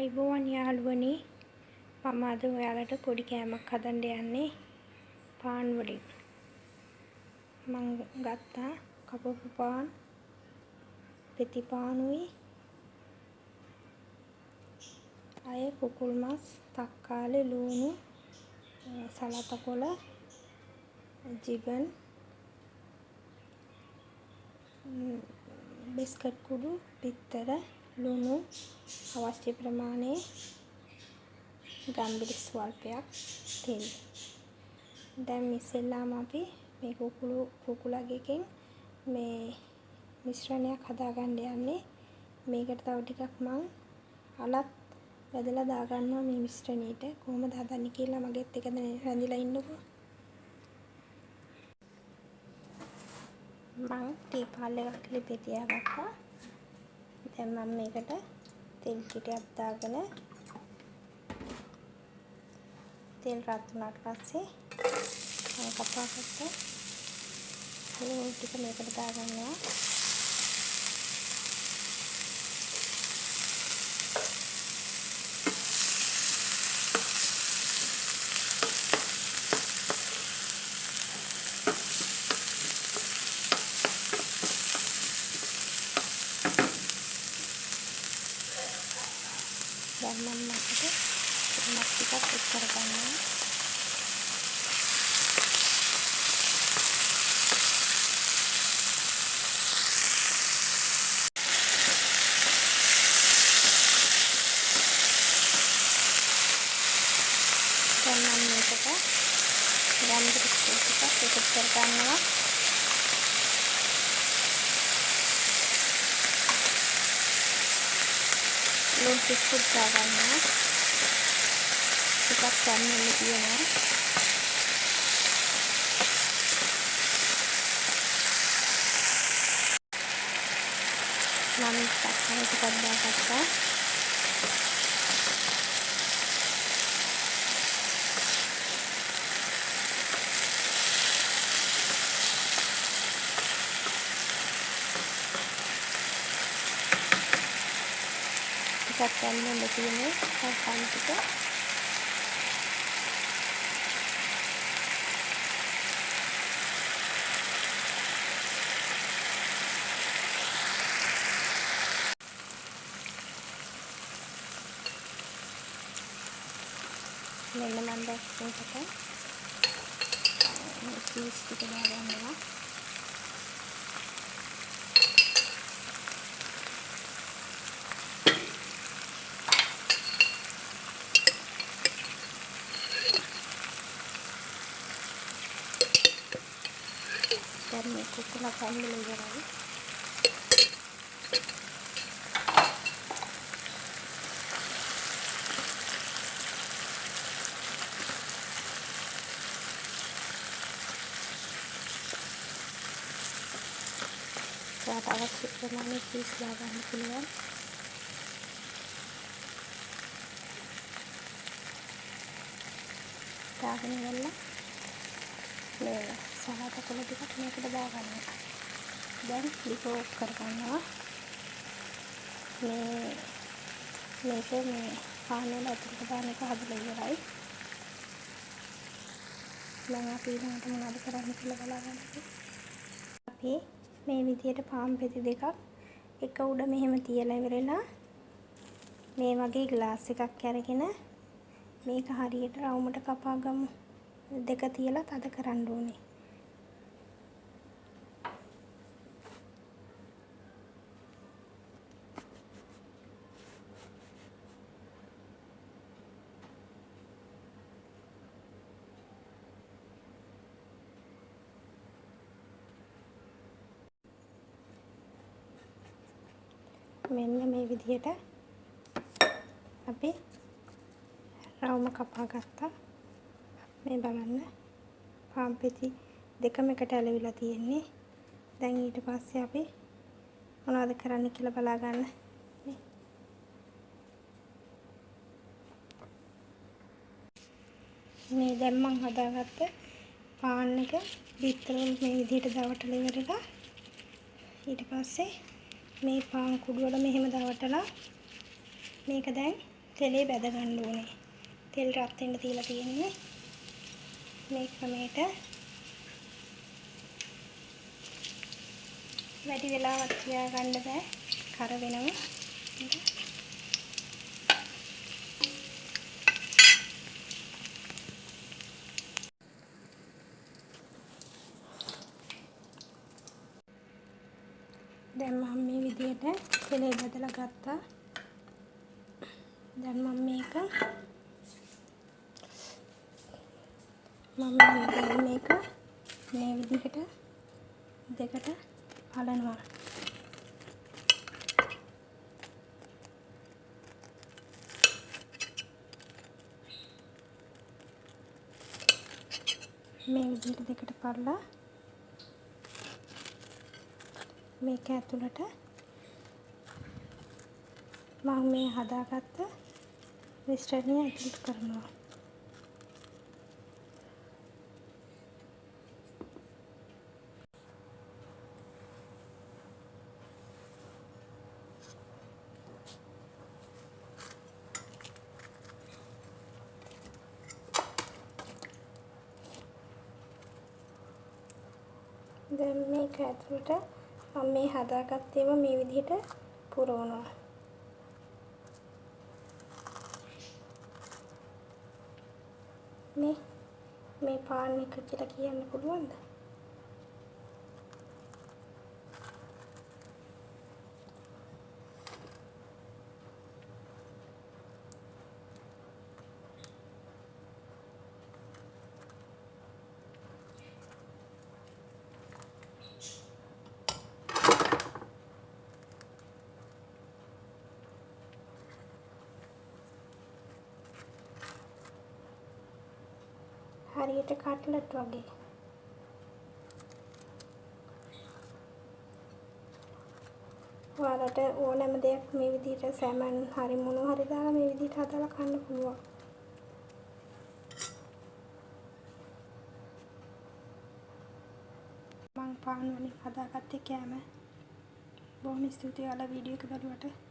අයිබෝවන් යාළුවනි මම අද ඔයාලට පොඩි කෑමක් හදන්න යන්නේ පාන් වලින් මම ගත්තා කපපු පාන් පෙති පානුයි අය කුකුල් මස් තක්කාලි ලුණු සලත කොළ ජිබන් බිස්කට් කුඩු පිත්තර ලුණු අවශ්‍ය ප්‍රමාණයේ ගම්බිරි ස්වල්පයක් තෙල්. දැන් ඉස්සෙල්ලාම අපි මේ කුකුලගෙකින් මේ මිශ්‍රණයක් හදාගන්න යන්නේ. මේකට තව ටිකක් මම අලත් බෙදලා දාගන්නවා මේ මිශ්‍රණයට. කොහොමද හදන්නේ කියලා මගෙත් එක රැඳිලා ඉන්නකෝ. මම ටීපාල් එකක් ලිපේ තියාගත්තා. දැන් මම මේකට තෙල් ටිකක් දාගෙන තෙල් රත් වුණාට පස්සේ මම කපාගත්ත ලුණු ටික මේකට දාගන්නවා. දැන් මම මේකට මස් ටිකක් එක් කරගන්නවා. දැන් මම මේකට ගම්බිරි ටිකක් එකතු කරගන්නවා. ලුණු ටිකක් දාගන්නවා. ටිකක් ගන්න තියෙනවා. මම තක්කාලි ටිකක් දාගත්තා. ටිකක් ගන්න තියෙන්නේ තක්කාලි ටික. මෙන්න මම දැක්කේකට චීස් ටික දාගන්නවා. දැන් මේ කුකුල කම්බල ඉවරයි. ඔයාලට අවශ්‍ය ප්‍රමාණය චීස් දාගන්න පුළුවන්. දාගෙන ඉවරලා මේ සලත කොළ ටිකක් මේකට දාගන්න. දැන් ලිප ඔෆ් කරගන්නවා. මේක මේ පාන් වල අතුරට දාන එක හදලා ඉවරයි. දැන් අපි ඊළඟට මොනවද කරන්න කියලා බලන්න. අපි මේ විදියට පාන් පෙති දෙකක් එක උඩ මෙහෙම තියලා ඉවරලා මේ වගේ ග්ලාස් එකක් අරගෙන මේක හරියට රවුමට කපා ගමු. දෙක තියලා තද කරන්න ඕනේ. මෙන්න මේ විදිහට අපි රවුම කපා ගත්තා. මේ බලන්න පාන් පෙති දෙකම එකට ඇලවිලා තියෙන්නේ. දැන් ඊට පස්සේ අපි මොනවද කරන්න කියලා බලා ගන්න. මේ දැන් මම හදාගත්ත පාන් එක බිත්තර මේ විදිහට දවටලා ඉවරලා ඊට පස්සේ මේ පාන් කුඩු වල මෙහෙම දවටලා මේක දැන් තෙලේ බැද ගන්න ඕනේ. තෙල් රත් වෙන්න තියලා තියෙන්නේ. මේ ක්‍රමයට වැඩි වෙලාවක් තියාගන්න බෑ. කර වෙනවා. දැන් මම මේ විදිහට තෙලේ බදලා ගත්තා. දැන් මම මේක මේ විදිහට දෙකට පලනවා. මේ විදිහට දෙකට පලලා මේක ඇතුළට මම මේ හදාගත්ත මිශ්‍රණය ඇතුළට කරනවා. දැන් මේක ඇතුළට මම මේ හදාගත්තේම මේ විදිහට පුරවනවා. මේ පාන් එක කියලා කියන්න පුළුවන්ද? හරියට කට්ලට් වගේ. ඔයාලට ඕනෑම දෙයක් මේ විදිහට සැමන් හරි මොනවා හරි දාලා මේ විදිහට හදලා කන්න පුළුවන්. මම පාන් වලින් හදාගත්තේ කෑම. බොහොම ස්තුතියි ඔයාලා වීඩියෝ එක බලුවට.